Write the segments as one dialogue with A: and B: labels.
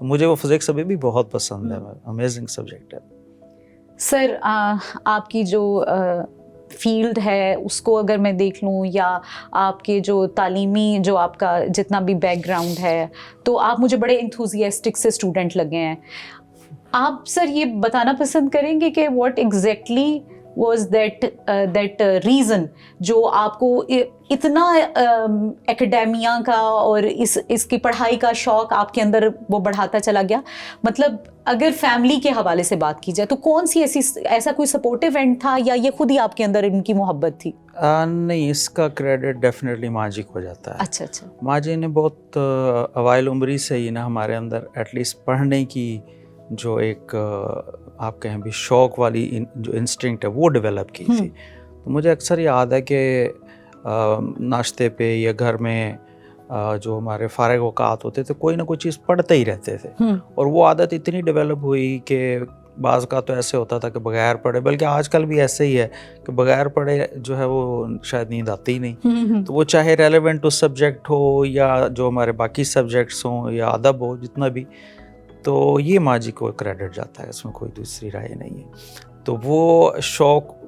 A: تو مجھے وہ فزکس ابھی بھی بہت پسند ہے, امیزنگ سبجیکٹ ہے.
B: سر آپ کی جو فیلڈ ہے اس کو اگر میں دیکھ لوں, یا آپ کے جو تعلیمی جو آپ کا جتنا بھی بیک گراؤنڈ ہے, تو آپ مجھے بڑے انتھوزیاسٹک سے اسٹوڈنٹ لگے ہیں. آپ سر یہ بتانا پسند کریں گے کہ what exactly was that reason جو آپ کو اتنا ایکڈیمیا کا اور اس کی پڑھائی کا شوق آپ کے اندر وہ بڑھاتا چلا گیا؟ مطلب اگر فیملی کے حوالے سے بات کی جائے تو کون سی ایسا کوئی سپورٹیو اینڈ تھا, یا یہ خود ہی آپ کے اندر ان کی محبت تھی؟
A: نہیں, اس کا کریڈٹ ڈیفینیٹلی ماں جی کو جاتا ہے.
B: اچھا اچھا.
A: ماں جی نے بہت اوائل عمری سے ہی نا ہمارے اندر ایٹ لیسٹ پڑھنے کی جو ایک آپ کہیں بھی شوق والی جو انسٹنکٹ ہے وہ ڈیولپ کی تھی. تو مجھے اکثر یاد ہے کہ ناشتے پہ یا گھر میں جو ہمارے فارغ اوقات ہوتے تھے کوئی نہ کوئی چیز پڑھتے ہی رہتے تھے, اور وہ عادت اتنی ڈیولپ ہوئی کہ بعض کا تو ایسے ہوتا تھا کہ بغیر پڑھے, بلکہ آج کل بھی ایسے ہی ہے کہ بغیر پڑھے جو ہے وہ شاید نیند آتی ہی نہیں. تو وہ چاہے ریلیونٹ اس سبجیکٹ ہو یا جو ہمارے باقی سبجیکٹس ہوں یا ادب ہو جتنا بھی, تو یہ ماں جی کو کریڈٹ جاتا ہے, اس میں کوئی دوسری رائے نہیں ہے. تو وہ شوق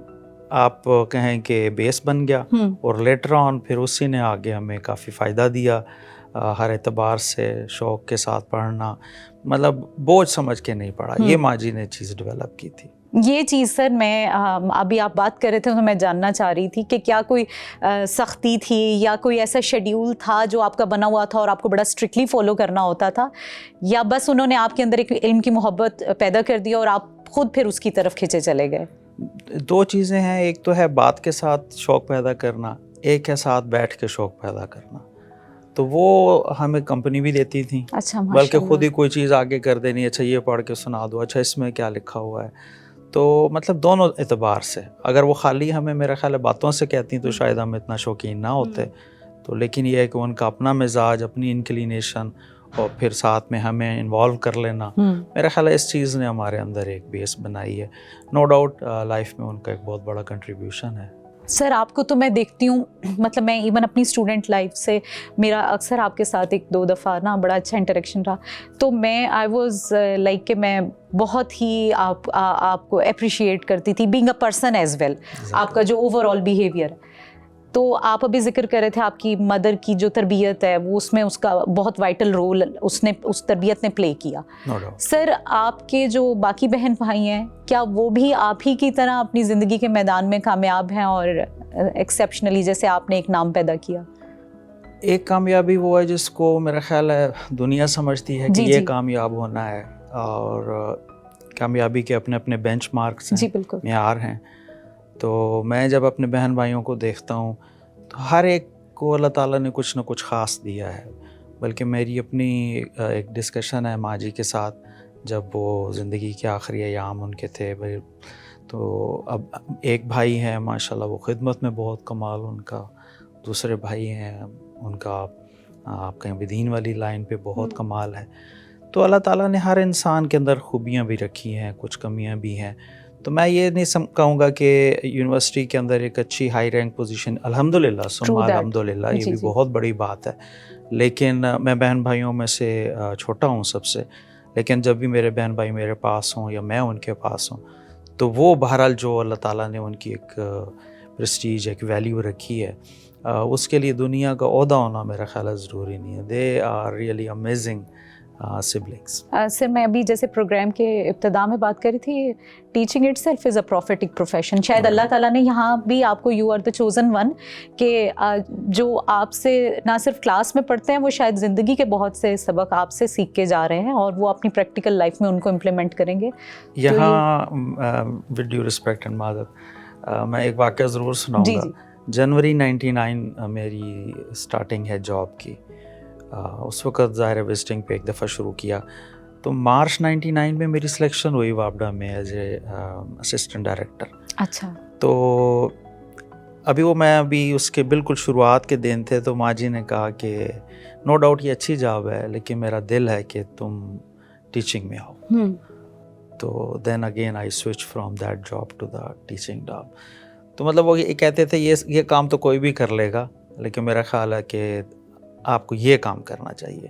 A: آپ کہیں کہ بیس بن گیا, اور لیٹر آن پھر اسی نے آگے ہمیں کافی فائدہ دیا ہر اعتبار سے. شوق کے ساتھ پڑھنا, مطلب بوجھ سمجھ کے نہیں پڑھا, یہ ماں جی نے چیز ڈیولپ کی تھی.
B: یہ چیز سر میں ابھی آپ بات کر رہے تھے تو میں جاننا چاہ رہی تھی کہ کیا کوئی سختی تھی یا کوئی ایسا شیڈیول تھا جو آپ کا بنا ہوا تھا اور آپ کو بڑا اسٹرکٹلی فالو کرنا ہوتا تھا, یا بس انہوں نے آپ کے اندر ایک علم کی محبت پیدا کر دی اور آپ خود پھر اس کی طرف کھینچے چلے گئے؟
A: دو چیزیں ہیں, ایک تو ہے بات کے ساتھ شوق پیدا کرنا, ایک ہے ساتھ بیٹھ کے شوق پیدا کرنا. تو وہ ہمیں کمپنی بھی دیتی تھیں, بلکہ خود ہی کوئی چیز آگے کر دینی, اچھا یہ پڑھ کے سنا دو, اچھا اس میں کیا لکھا ہوا ہے. تو مطلب دونوں اعتبار سے, اگر وہ خالی ہمیں میرا خیال ہے باتوں سے کہتی تو شاید ہم اتنا شوقین نہ ہوتے. تو لیکن یہ ہے کہ ان کا اپنا مزاج, اپنی انکلینیشن, اور پھر ساتھ میں ہمیں انوالو کر لینا, میرا خیال ہے اس چیز نے ہمارے اندر ایک بیس بنائی ہے. نو ڈاؤٹ لائف میں ان کا ایک بہت بڑا کنٹریبیوشن ہے.
B: سر آپ کو تو میں دیکھتی ہوں, مطلب میں ایون اپنی اسٹوڈنٹ لائف سے میرا اکثر آپ کے ساتھ ایک دو دفعہ نا بڑا اچھا انٹریکشن رہا, تو میں آئی واز لائک کہ میں بہت ہی آپ کو اپریشیٹ کرتی تھی being a person as well, آپ کا جو اوور آل بیہیویئر. تو آپ ابھی ذکر کر رہے تھے آپ کی مدر کی جو تربیت ہے وہ اس میں اس کا بہت وائٹل رول اس تربیت نے پلے کیا. سر آپ کے جو باقی بہن بھائی ہیں, کیا وہ بھی آپ ہی کی طرح اپنی زندگی کے میدان میں کامیاب ہیں اور ایکسیپشنلی جیسے آپ نے ایک نام پیدا کیا؟
A: ایک کامیابی وہ ہے جس کو میرا خیال ہے دنیا سمجھتی ہے کہ یہ کامیاب ہونا ہے, اور کامیابی کے اپنے اپنے بینچ مارکس ہیں, معیار ہیں. تو میں جب اپنے بہن بھائیوں کو دیکھتا ہوں تو ہر ایک کو اللہ تعالیٰ نے کچھ نہ کچھ خاص دیا ہے. بلکہ میری اپنی ایک ڈسکشن ہے ماں جی کے ساتھ, جب وہ زندگی کے آخری ایام ان کے تھے, تو اب ایک بھائی ہیں ماشاءاللہ وہ خدمت میں بہت کمال ان کا, دوسرے بھائی ہیں ان کا آپ کہیں بھی دین والی لائن پہ بہت کمال ہے. تو اللہ تعالیٰ نے ہر انسان کے اندر خوبیاں بھی رکھی ہیں, کچھ کمیاں بھی ہیں. تو میں یہ نہیں کہوں گا کہ یونیورسٹی کے اندر ایک اچھی ہائی رینک پوزیشن الحمدللہ ثم الحمدللہ, یہ بھی بہت بڑی بات ہے. لیکن میں بہن بھائیوں میں سے چھوٹا ہوں سب سے, لیکن جب بھی میرے بہن بھائی میرے پاس ہوں یا میں ان کے پاس ہوں, تو وہ بہرحال جو اللہ تعالیٰ نے ان کی ایک پریسٹیج, ایک ویلیو رکھی ہے, اس کے لیے دنیا کا عہدہ ہونا میرا خیال ہے ضروری نہیں ہے. They are really amazing siblings.
B: Sir میں ابھی جیسے پروگرام کے ابتدا میں بات کری تھی, teaching itself is a prophetic profession. شاید اللہ تعالیٰ نے یہاں بھی آپ کو you are the chosen one, کہ جو آپ سے نہ صرف کلاس میں پڑھتے ہیں وہ شاید زندگی کے بہت سے سبق آپ سے سیکھ کے جا رہے ہیں اور وہ اپنی پریکٹیکل لائف میں ان کو امپلیمنٹ کریں گے.
A: یہاں ود ڈیو رسپیکٹ اینڈ معذرت میں ایک واقعہ ضرور سناؤں گا. جنوری 99 میری اسٹارٹنگ ہے جاب کی. اس وقت ظاہر ہے وزٹنگ پہ ایک دفعہ شروع کیا, تو مارچ 99 میں میری سلیکشن ہوئی وابڈا میں ایز اے اسسٹنٹ ڈائریکٹر.
B: اچھا.
A: تو ابھی اس کے بالکل شروعات کے دن تھے, تو ماں جی نے کہا کہ نو ڈاؤٹ یہ اچھی جاب ہے, لیکن میرا دل ہے کہ تم ٹیچنگ میں آؤ. تو then again I switch from that job to the teaching job. تو مطلب وہ یہ کہتے تھے یہ کام تو کوئی بھی کر لے گا, لیکن میرا خیال ہے کہ آپ کو یہ کام کرنا چاہیے.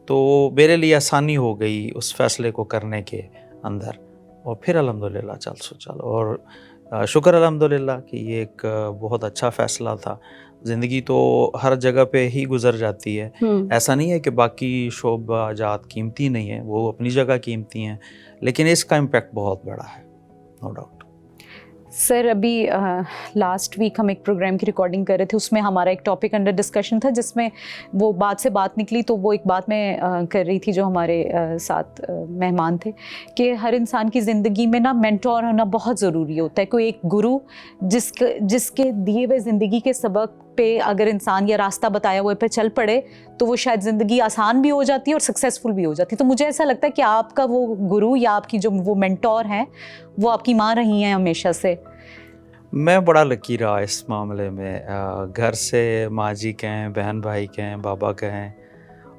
A: تو میرے لیے آسانی ہو گئی اس فیصلے کو کرنے کے اندر، اور پھر الحمدللہ چل اور شکر الحمدللہ کہ یہ ایک بہت اچھا فیصلہ تھا. زندگی تو ہر جگہ پہ ہی گزر جاتی ہے، ایسا نہیں ہے کہ باقی شعبہ جات قیمتی نہیں ہیں، وہ اپنی جگہ قیمتی ہیں، لیکن اس کا امپیکٹ بہت بڑا ہے، نو ڈاؤٹ.
B: سر ابھی لاسٹ ویک ہم ایک پروگرام کی ریکارڈنگ کر رہے تھے، اس میں ہمارا ایک ٹاپک انڈر ڈسکشن تھا جس میں وہ بات سے بات نکلی، تو وہ ایک بات میں کر رہی تھی جو ہمارے ساتھ مہمان تھے کہ ہر انسان کی زندگی میں نا مینٹور ہونا بہت ضروری ہوتا ہے، کوئی ایک گرو جس کے دیے ہوئے زندگی کے سبق پہ اگر انسان یا راستہ بتایا ہوئے پہ چل پڑے تو وہ شاید زندگی آسان بھی ہو جاتی ہے اور سکسیزفل بھی ہو جاتی ہے. تو مجھے ایسا لگتا ہے کہ آپ کا وہ گرو یا آپ کی جو وہ مینٹور ہیں وہ آپ کی ماں رہی ہیں ہمیشہ سے.
A: میں بڑا لکی رہا اس معاملے میں. گھر سے ماں جی کہیں، بہن بھائی کہیں، بابا کہیں،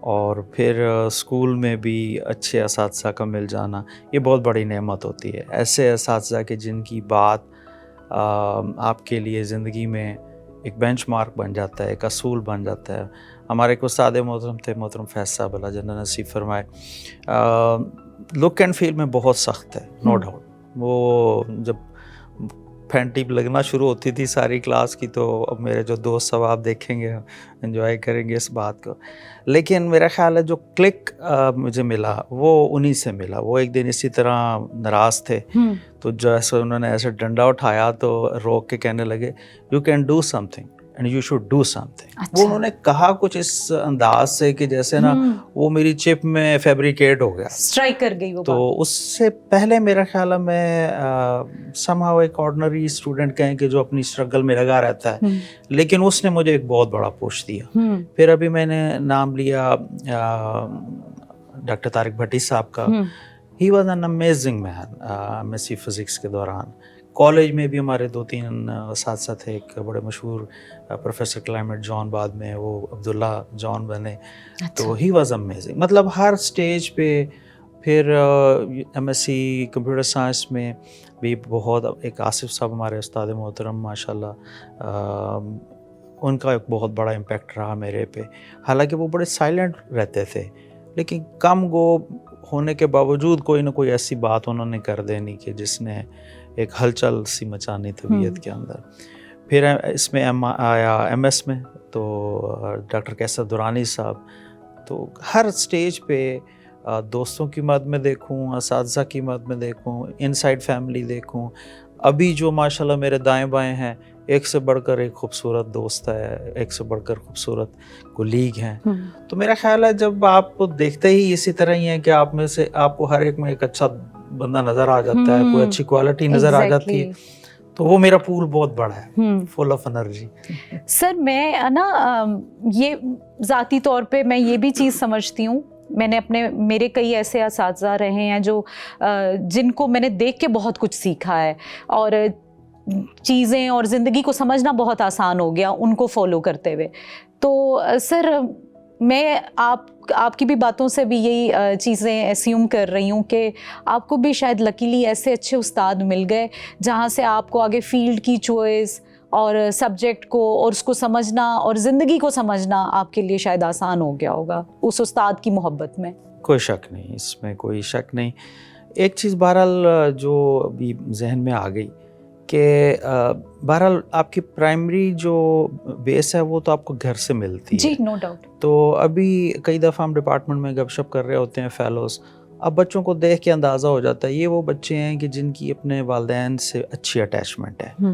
A: اور پھر اسکول میں بھی اچھے اساتذہ کا مل جانا، یہ بہت بڑی نعمت ہوتی ہے. ایسے اساتذہ کہ جن کی بات آپ کے لیے زندگی میں ایک بینچ مارک بن جاتا ہے، ایک اصول بن جاتا ہے. ہمارے ایک استاد محترم تھے، محترم فیض صاحب، اللہ جنت نصیب فرمائے. لک اینڈ فیل میں بہت سخت ہے، نو ڈاؤٹ. وہ جب پھینٹی لگنا شروع ہوتی تھی ساری کلاس کی، تو اب میرے جو دوست سب آپ دیکھیں گے، انجوائے کریں گے اس بات کو. لیکن میرا خیال ہے جو کلک مجھے ملا وہ انہی سے ملا. وہ ایک دن اسی طرح ناراض تھے، تو جیسے انہوں نے ایسے ڈنڈا اٹھایا تو روک کے کہنے لگے you can do some thing and you should do some thing. وہ انہوں نے کہا کچھ اس انداز سے کہ جیسے نا وہ میری چپ میں فیبریکیٹ ہو گیا،
B: اسٹرائک کر گئی وہ.
A: تو اس سے پہلے میرا خیال ہے میں سم ہاؤ ایک آرڈنری اسٹوڈنٹ کہیں کہ جو اپنی اسٹرگل میں لگا رہتا ہے، لیکن اس نے مجھے ایک بہت بڑا پوش دیا. پھر ابھی میں نے نام لیا ڈاکٹر طارق بھٹی صاحب کا. He was an amazing man. M S C physics کے دوران کالج میں بھی ہمارے 2-3 اساتذہ تھے. ایک بڑے مشہور پروفیسر کلائمیٹ جان، بعد میں وہ عبداللہ جان بنے. تو ہی واز امیزنگ، مطلب ہر سٹیج پہ. پھر M S C computer science میں بھی بہت، ایک آصف صاحب ہمارے استاد محترم ماشاء اللہ، ان کا ایک بہت بڑا امپیکٹ رہا میرے پہ. حالانکہ وہ بڑے سائلنٹ رہتے تھے، لیکن کم گو ہونے کے باوجود کوئی نہ کوئی ایسی بات انہوں نے کر دینی کہ جس نے ایک ہلچل سی مچانی طبیعت کے اندر. پھر اس میں آیا ایم ایس میں، تو ڈاکٹر کیسر دورانی صاحب. تو ہر سٹیج پہ دوستوں کی مدد میں دیکھوں، اساتذہ کی مدد میں دیکھوں، ان سائڈ فیملی دیکھوں. ابھی جو ماشاءاللہ میرے دائیں بائیں ہیں، ایک سے بڑھ کر ایک خوبصورت دوست ہے، ایک سے بڑھ کر خوبصورت کولیگ ہیں. تو میرا خیال ہے جب آپ دیکھتے ہی اسی طرح ہی ہیں کہ آپ میں سے، آپ کو ہر ایک میں ایک اچھا بندہ نظر آ جاتا ہے، کوئی اچھی کوالٹی نظر آ جاتی ہے، تو وہ میرا پول بہت بڑا ہے، فل آف انرجی.
B: سر میں نا یہ ذاتی طور پہ میں یہ بھی چیز سمجھتی ہوں، میں نے میرے کئی ایسے اساتذہ رہے ہیں جو جن کو میں نے دیکھ کے بہت کچھ سیکھا ہے، اور چیزیں اور زندگی کو سمجھنا بہت آسان ہو گیا ان کو فالو کرتے ہوئے. تو سر میں آپ کی بھی باتوں سے بھی یہی چیزیں ایسیوم کر رہی ہوں کہ آپ کو بھی شاید لکیلی ایسے اچھے استاد مل گئے جہاں سے آپ کو آگے فیلڈ کی چوائس اور سبجیکٹ کو اور اس کو سمجھنا اور زندگی کو سمجھنا آپ کے لیے شاید آسان ہو گیا ہوگا اس استاد کی محبت میں.
A: کوئی شک نہیں، اس میں کوئی شک نہیں. ایک چیز بہرحال جو ابھی ذہن میں آ گئی کہ بہرحال آپ کی پرائمری جو بیس ہے وہ تو آپ کو گھر سے ملتی ہے.
B: جی نو ڈاؤٹ.
A: تو ابھی کئی دفعہ ہم ڈپارٹمنٹ میں گپ شپ کر رہے ہوتے ہیں فیلوز، اب بچوں کو دیکھ کے اندازہ ہو جاتا ہے یہ وہ بچے ہیں کہ جن کی اپنے والدین سے اچھی اٹیچمنٹ ہے.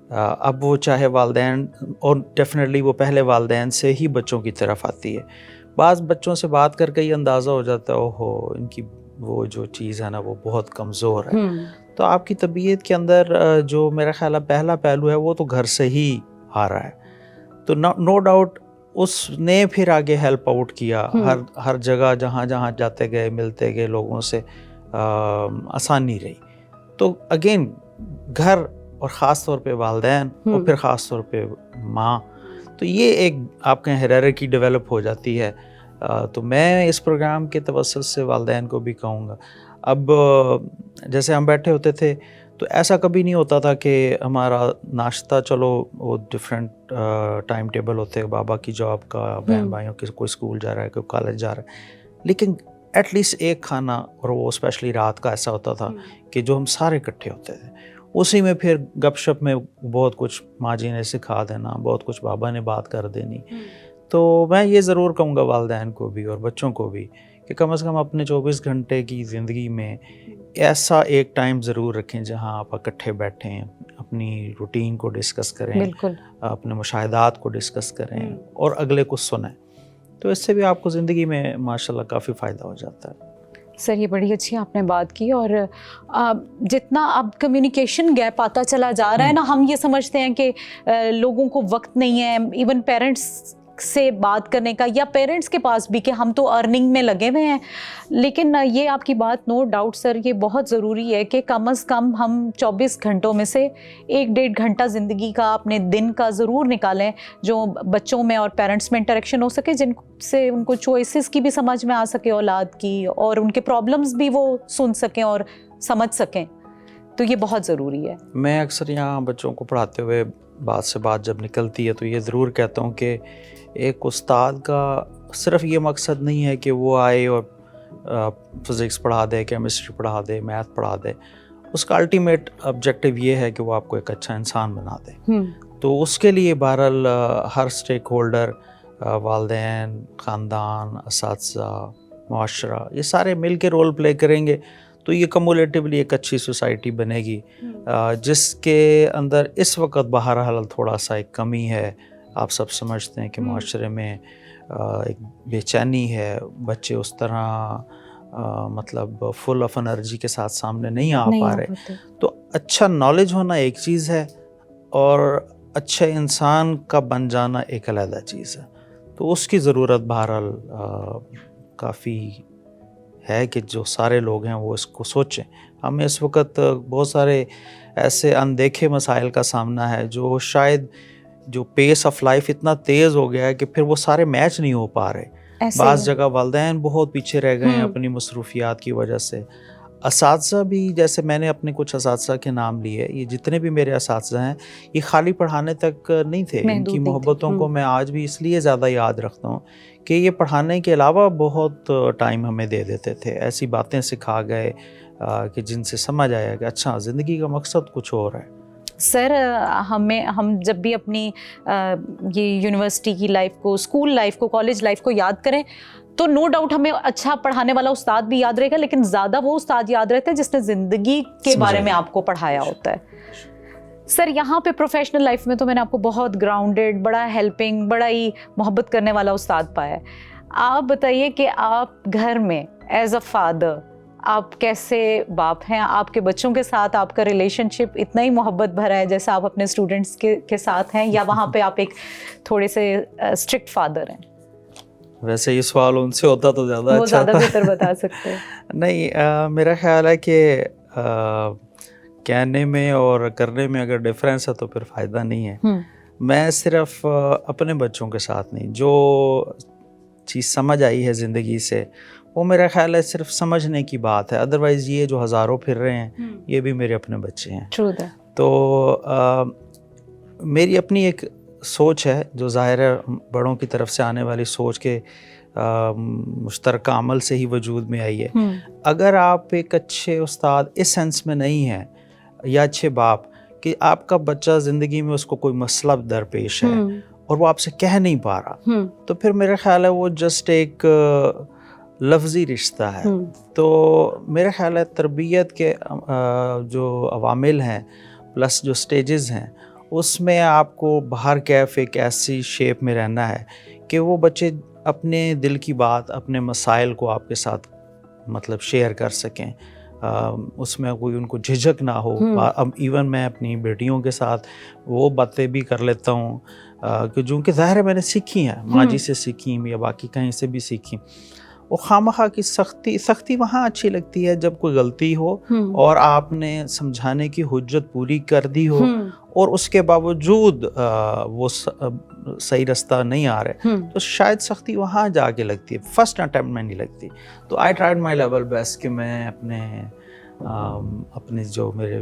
A: اب وہ چاہے والدین، اور ڈیفینیٹلی وہ پہلے والدین سے ہی بچوں کی طرف آتی ہے. بعض بچوں سے بات کر کے یہ اندازہ ہو جاتا ہے اوہو ان کی وہ جو چیز ہے نا وہ بہت کمزور ہے. تو آپ کی طبیعت کے اندر جو میرا خیال ہے پہلا پہلو ہے وہ تو گھر سے ہی آ رہا ہے. تو نو ڈاؤٹ اس نے پھر آگے ہیلپ آؤٹ کیا ہر جگہ جہاں جہاں جاتے گئے، ملتے گئے لوگوں سے، آسانی رہی. تو اگین گھر، اور خاص طور پہ والدین، اور پھر خاص طور پہ ماں، تو یہ ایک آپ کے ہیرارکی ڈیولپ ہو جاتی ہے. تو میں اس پروگرام کے توسط سے والدین کو بھی کہوں گا، اب جیسے ہم بیٹھے ہوتے تھے تو ایسا کبھی نہیں ہوتا تھا کہ ہمارا ناشتہ، چلو وہ ڈفرینٹ ٹائم ٹیبل ہوتے ہیں، بابا کی جاب کا، بہن بھائیوں کے کوئی اسکول جا رہا ہے، کوئی کالج جا رہا ہے، لیکن ایٹ لیسٹ ایک کھانا، اور وہ اسپیشلی رات کا ایسا ہوتا تھا کہ جو ہم سارے اکٹھے ہوتے تھے، اسی میں پھر گپ شپ میں بہت کچھ ماں جی نے سکھا دینا، بہت کچھ بابا نے بات کر دینی. تو میں یہ ضرور کہوں گا والدین کو بھی اور بچوں کو بھی کہ کم از کم اپنے 24 گھنٹے کی زندگی میں ایسا ایک ٹائم ضرور رکھیں جہاں آپ اکٹھے بیٹھیں، اپنی روٹین کو ڈسکس کریں،
B: بالکل
A: اپنے مشاہدات کو ڈسکس کریں اور اگلے کو سنیں. تو اس سے بھی آپ کو زندگی میں ماشاءاللہ کافی فائدہ ہو جاتا ہے.
B: سر یہ بڑی اچھی آپ نے بات کی. اور جتنا اب کمیونیکیشن گیپ آتا چلا جا رہا ہے نا، ہم یہ سمجھتے ہیں کہ لوگوں کو وقت نہیں ہے ایون پیرنٹس سے بات کرنے کا، یا پیرنٹس کے پاس بھی کہ ہم تو ارننگ میں لگے ہوئے ہیں. لیکن یہ آپ کی بات نو ڈاؤٹ سر یہ بہت ضروری ہے کہ کم از کم ہم 24 گھنٹوں میں سے 1-1.5 گھنٹہ زندگی کا اپنے دن کا ضرور نکالیں جو بچوں میں اور پیرنٹس میں انٹریکشن ہو سکے، جن سے ان کو چوائسیز کی بھی سمجھ میں آ سکے اولاد کی، اور ان کے پرابلمز بھی وہ سن سکیں اور سمجھ سکیں. تو یہ بہت ضروری ہے.
A: میں اکثر یہاں بچوں کو پڑھاتے ہوئے بات سے بات جب نکلتی ہے تو یہ ضرور کہتا ہوں کہ ایک استاد کا صرف یہ مقصد نہیں ہے کہ وہ آئے اور فزکس پڑھا دے، کیمسٹری پڑھا دے، میتھ پڑھا دے. اس کا الٹیمیٹ آبجیکٹیو یہ ہے کہ وہ آپ کو ایک اچھا انسان بنا دے. تو اس کے لیے بہرحال ہر اسٹیک ہولڈر، والدین، خاندان، اساتذہ، معاشرہ، یہ سارے مل کے رول پلے کریں گے تو یہ کمولیٹیولی ایک اچھی سوسائٹی بنے گی، جس کے اندر اس وقت بہرحال تھوڑا سا ایک کمی ہے. آپ سب سمجھتے ہیں کہ معاشرے میں ایک بے چینی ہے، بچے اس طرح مطلب فل آف انرجی کے ساتھ سامنے نہیں آ پا رہے. تو اچھا نالج ہونا ایک چیز ہے اور اچھے انسان کا بن جانا ایک علیحدہ چیز ہے. تو اس کی ضرورت بہرحال کافی ہے کہ جو سارے لوگ ہیں وہ اس کو سوچیں. ہمیں اس وقت بہت سارے ایسے اندیکھے مسائل کا سامنا ہے جو شاید جو پیس آف لائف اتنا تیز ہو گیا ہے کہ پھر وہ سارے میچ نہیں ہو پا رہے. بعض جگہ والدین بہت پیچھے رہ گئے ہیں اپنی مصروفیات کی وجہ سے. اساتذہ بھی، جیسے میں نے اپنے کچھ اساتذہ کے نام لیے، یہ جتنے بھی میرے اساتذہ ہیں یہ خالی پڑھانے تک نہیں تھے. ان کی محبتوں کو میں آج بھی اس لیے زیادہ یاد رکھتا ہوں کہ یہ پڑھانے کے علاوہ بہت ٹائم ہمیں دے دیتے تھے، ایسی باتیں سکھا گئے کہ جن سے سمجھ آیا کہ اچھا زندگی کا مقصد کچھ اور ہے.
B: سر ہم جب بھی اپنی یہ یونیورسٹی کی لائف کو، اسکول لائف کو، کالج لائف کو یاد کریں تو نو ڈاؤٹ ہمیں اچھا پڑھانے والا استاد بھی یاد رہے گا، لیکن زیادہ وہ استاد یاد رہتا ہے جس نے زندگی کے بارے میں آپ کو پڑھایا ہوتا ہے. سر یہاں پہ پروفیشنل لائف میں تو میں نے آپ کو بہت گراؤنڈیڈ، بڑا ہیلپنگ، بڑا ہی محبت کرنے والا استاد پایا ہے. آپ بتائیے کہ آپ گھر میں ایز اے فادر آپ کیسے باپ ہیں؟ آپ کے بچوں کے ساتھ آپ کا ریلیشن شپ اتنا ہی محبت بھرا ہے جیسا آپ اپنے اسٹوڈنٹس کے ساتھ ہیں، یا وہاں پہ آپ ایک تھوڑے سے اسٹرکٹ فادر ہیں؟
A: ویسے یہ سوال ان سے ہوتا تو زیادہ
B: وہ زیادہ بہتر بتا سکتے ہیں.
A: نہیں، میرا خیال ہے کہ کہنے میں اور کرنے میں اگر ڈفرینس ہے تو پھر فائدہ نہیں ہے. میں صرف اپنے بچوں کے ساتھ نہیں، جو چیز سمجھ آئی ہے زندگی سے وہ میرا خیال ہے صرف سمجھنے کی بات ہے. ادروائز یہ جو ہزاروں پھر رہے ہیں یہ بھی میرے اپنے بچے ہیں. تو میری اپنی ایک سوچ ہے جو ظاہر ہے بڑوں کی طرف سے آنے والی سوچ کے مشترکہ عمل سے ہی وجود میں آئی ہے. اگر آپ ایک اچھے استاد اس سینس میں نہیں ہیں یا اچھے باپ کہ آپ کا بچہ زندگی میں اس کو کوئی مسئلہ درپیش ہے اور وہ آپ سے کہہ نہیں پا رہا، تو پھر میرا خیال ہے وہ جسٹ ایک لفظی رشتہ ہے. تو میرا خیال ہے تربیت کے جو عوامل ہیں پلس جو سٹیجز ہیں اس میں آپ کو باہر کیف ایک ایسی شیپ میں رہنا ہے کہ وہ بچے اپنے دل کی بات، اپنے مسائل کو آپ کے ساتھ مطلب شیئر کر سکیں، اس میں کوئی ان کو جھجک نہ ہو. اب ایون میں اپنی بیٹیوں کے ساتھ وہ باتیں بھی کر لیتا ہوں کہ جو کہ ظاہر ہے میں نے سیکھی ہیں، ماں جی سے سیکھی یا باقی کہیں سے بھی سیکھی. وہ خواہ کی سختی وہاں اچھی لگتی ہے جب کوئی غلطی ہو اور آپ نے سمجھانے کی حجت پوری کر دی ہو اور اس کے باوجود وہ صحیح رستہ نہیں آ رہے تو شاید سختی وہاں جا کے لگتی ہے، فرسٹ اٹیمپٹ میں نہیں لگتی. تو I tried my level best کہ میں اپنے جو میرے